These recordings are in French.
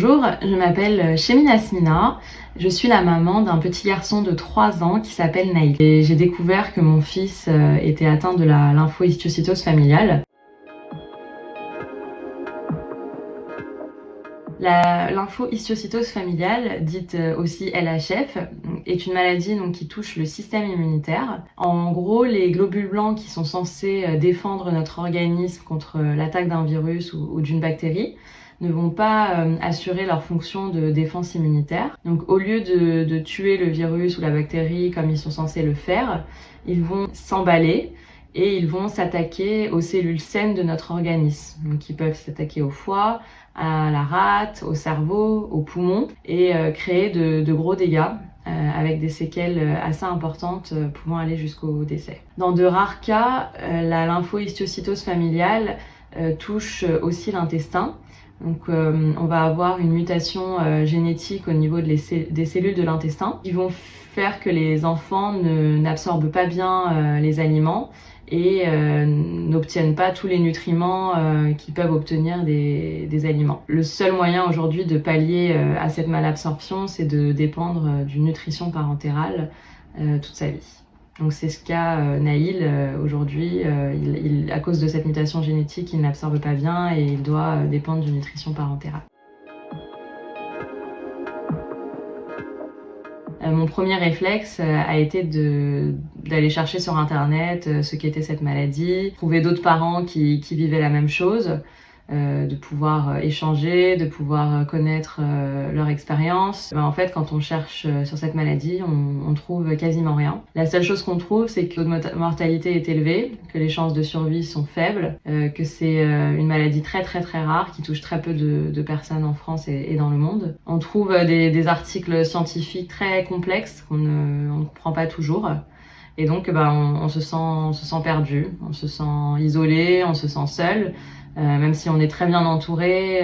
Bonjour, je m'appelle Chemine Asmina. Je suis la maman d'un petit garçon de 3 ans qui s'appelle Naïl. Et j'ai découvert que mon fils était atteint de la lymphohistiocytose familiale. La lymphohistiocytose familiale, dite aussi LHF, est une maladie qui touche le système immunitaire. En gros, les globules blancs qui sont censés défendre notre organisme contre l'attaque d'un virus ou d'une bactérie ne vont pas assurer leur fonction de défense immunitaire. Donc au lieu de tuer le virus ou la bactérie comme ils sont censés le faire, ils vont s'emballer et ils vont s'attaquer aux cellules saines de notre organisme. Donc ils peuvent s'attaquer au foie, à la rate, au cerveau, aux poumons et créer de gros dégâts avec des séquelles assez importantes pouvant aller jusqu'au décès. Dans de rares cas, la lymphohistiocytose familiale touche aussi l'intestin. Donc on va avoir une mutation génétique au niveau des cellules de l'intestin qui vont faire que les enfants n'absorbent pas bien les aliments et n'obtiennent pas tous les nutriments qu'ils peuvent obtenir des aliments. Le seul moyen aujourd'hui de pallier à cette malabsorption, c'est de dépendre d'une nutrition parentérale toute sa vie. Donc c'est ce qu'a Naïl aujourd'hui. À cause de cette mutation génétique, il n'absorbe pas bien et il doit dépendre d'une nutrition parentérale. Mon premier réflexe a été d'aller chercher sur internet ce qu'était cette maladie, trouver d'autres parents qui vivaient la même chose, de pouvoir échanger, de pouvoir connaître leur expérience. En fait, quand on cherche sur cette maladie, on trouve quasiment rien. La seule chose qu'on trouve, c'est que le taux de mortalité est élevé, que les chances de survie sont faibles, que c'est une maladie très rare qui touche très peu de personnes en France et dans le monde. On trouve des articles scientifiques très complexes qu'on ne comprend pas toujours. Et donc, on se sent perdu, on se sent isolé, on se sent seul. Même si on est très bien entouré,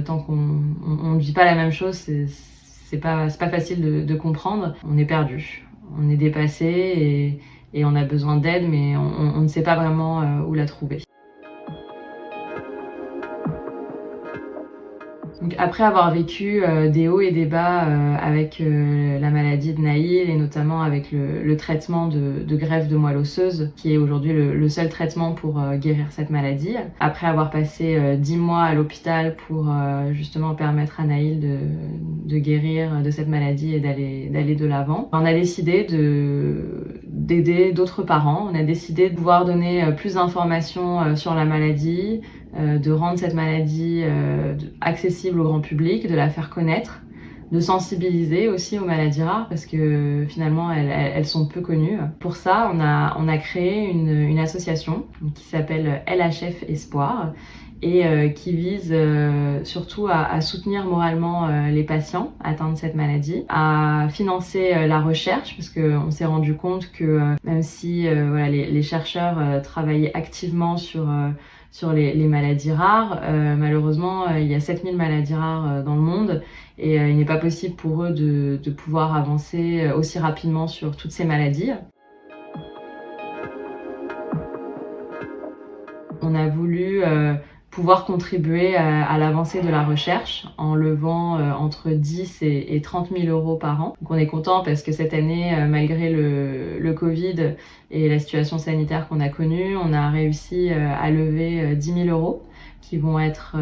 tant qu'on ne vit pas la même chose, c'est pas facile de comprendre. On est perdu, on est dépassé et on a besoin d'aide, mais on ne sait pas vraiment où la trouver. Donc après avoir vécu des hauts et des bas avec la maladie de Naïl et notamment avec le traitement de greffe de moelle osseuse, qui est aujourd'hui le seul traitement pour guérir cette maladie, après avoir passé 10 mois à l'hôpital pour justement permettre à Naïl de guérir de cette maladie et d'aller de l'avant, on a décidé d'aider d'autres parents. On a décidé de pouvoir donner plus d'informations sur la maladie, de rendre cette maladie accessible au grand public, de la faire connaître, de sensibiliser aussi aux maladies rares parce que finalement elles sont peu connues. Pour ça, on a créé une association qui s'appelle LHF Espoir et qui vise surtout à soutenir moralement les patients atteints de cette maladie, à financer la recherche parce qu'on s'est rendu compte que même si les chercheurs travaillaient activement sur les maladies rares. Malheureusement, il y a 7000 maladies rares dans le monde et il n'est pas possible pour eux de pouvoir avancer aussi rapidement sur toutes ces maladies. On a voulu pouvoir contribuer à l'avancée de la recherche en levant entre 10 et 30 000 euros par an. Donc on est content parce que cette année, malgré le Covid et la situation sanitaire qu'on a connue, on a réussi à lever 10 000 euros qui vont être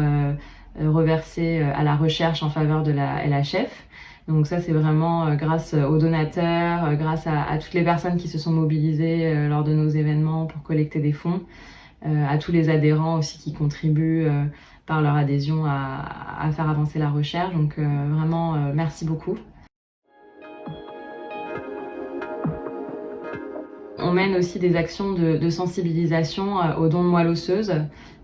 reversés à la recherche en faveur de la LHF. Donc ça, c'est vraiment grâce aux donateurs, grâce à toutes les personnes qui se sont mobilisées lors de nos événements pour collecter des fonds. À tous les adhérents aussi qui contribuent par leur adhésion à faire avancer la recherche. Donc vraiment, merci beaucoup. On mène aussi des actions de sensibilisation aux dons de moelle osseuse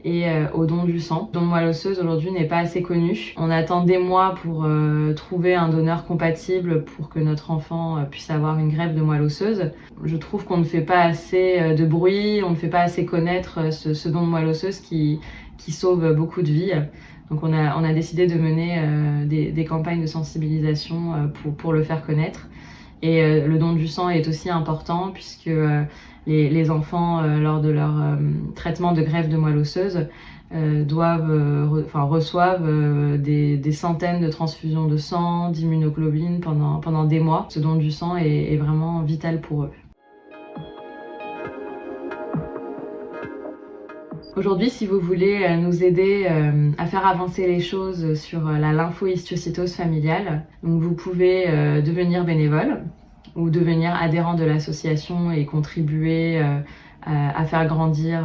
et aux dons du sang. Le don de moelle osseuse aujourd'hui n'est pas assez connu. On attend des mois pour trouver un donneur compatible pour que notre enfant puisse avoir une greffe de moelle osseuse. Je trouve qu'on ne fait pas assez de bruit, on ne fait pas assez connaître ce don de moelle osseuse qui sauve beaucoup de vies. Donc on a décidé de mener des campagnes de sensibilisation pour le faire connaître. Et le don du sang est aussi important puisque les enfants, lors de leur traitement de greffe de moelle osseuse, reçoivent des centaines de transfusions de sang, d'immunoglobulines pendant des mois. Ce don du sang est vraiment vital pour eux. Aujourd'hui, si vous voulez nous aider à faire avancer les choses sur la lymphohistiocytose familiale, donc vous pouvez devenir bénévole ou devenir adhérent de l'association et contribuer à faire grandir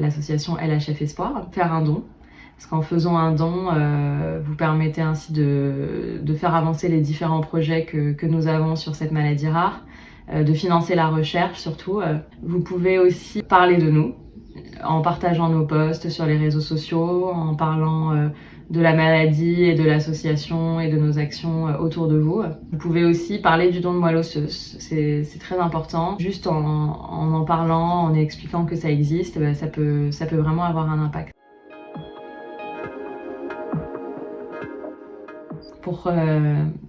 l'association LHF Espoir, faire un don. Parce qu'en faisant un don, vous permettez ainsi de faire avancer les différents projets que nous avons sur cette maladie rare, de financer la recherche surtout. Vous pouvez aussi parler de nous en partageant nos posts sur les réseaux sociaux, en parlant de la maladie et de l'association et de nos actions autour de vous. Vous pouvez aussi parler du don de moelle osseuse, c'est très important. Juste en parlant, en expliquant que ça existe, ça peut vraiment avoir un impact. Pour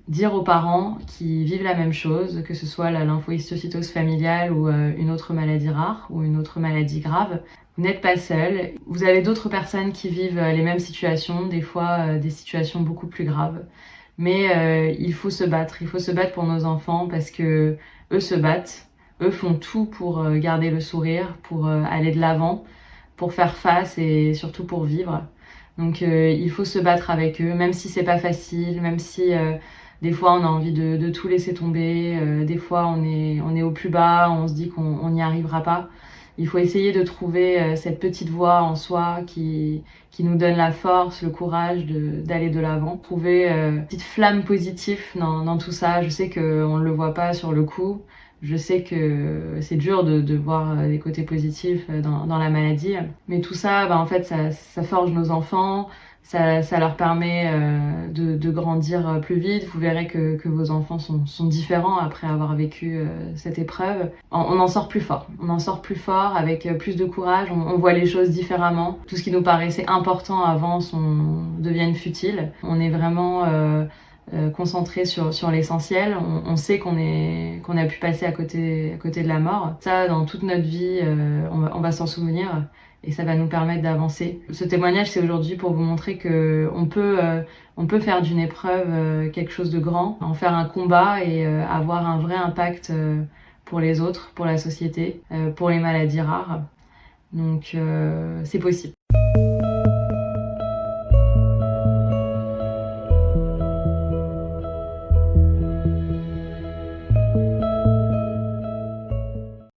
dire aux parents qui vivent la même chose, que ce soit la lymphohistiocytose familiale ou une autre maladie rare ou une autre maladie grave, vous n'êtes pas seul. Vous avez d'autres personnes qui vivent les mêmes situations, des fois des situations beaucoup plus graves. Mais il faut se battre pour nos enfants parce que eux se battent, eux font tout pour garder le sourire, pour aller de l'avant, pour faire face et surtout pour vivre. Donc il faut se battre avec eux, même si c'est pas facile, même si des fois on a envie de tout laisser tomber, des fois on est au plus bas, on se dit qu'on n'y arrivera pas. Il faut essayer de trouver cette petite voix en soi qui nous donne la force, le courage d'aller de l'avant. Trouver une petite flamme positive dans tout ça. Je sais qu'on ne le voit pas sur le coup. Je sais que c'est dur de voir des côtés positifs dans la maladie. Mais tout ça, en fait, ça forge nos enfants. Ça leur permet de grandir plus vite. Vous verrez que vos enfants sont différents après avoir vécu cette épreuve. On en sort plus fort. On en sort plus fort avec plus de courage. On voit les choses différemment. Tout ce qui nous paraissait important avant devient futile. On est vraiment concentré sur l'essentiel. On sait qu'on a pu passer à côté de la mort. Ça, dans toute notre vie, on va s'en souvenir. Et ça va nous permettre d'avancer. Ce témoignage, c'est aujourd'hui pour vous montrer que on peut faire d'une épreuve quelque chose de grand, en faire un combat et avoir un vrai impact pour les autres, pour la société, pour les maladies rares. Donc c'est possible.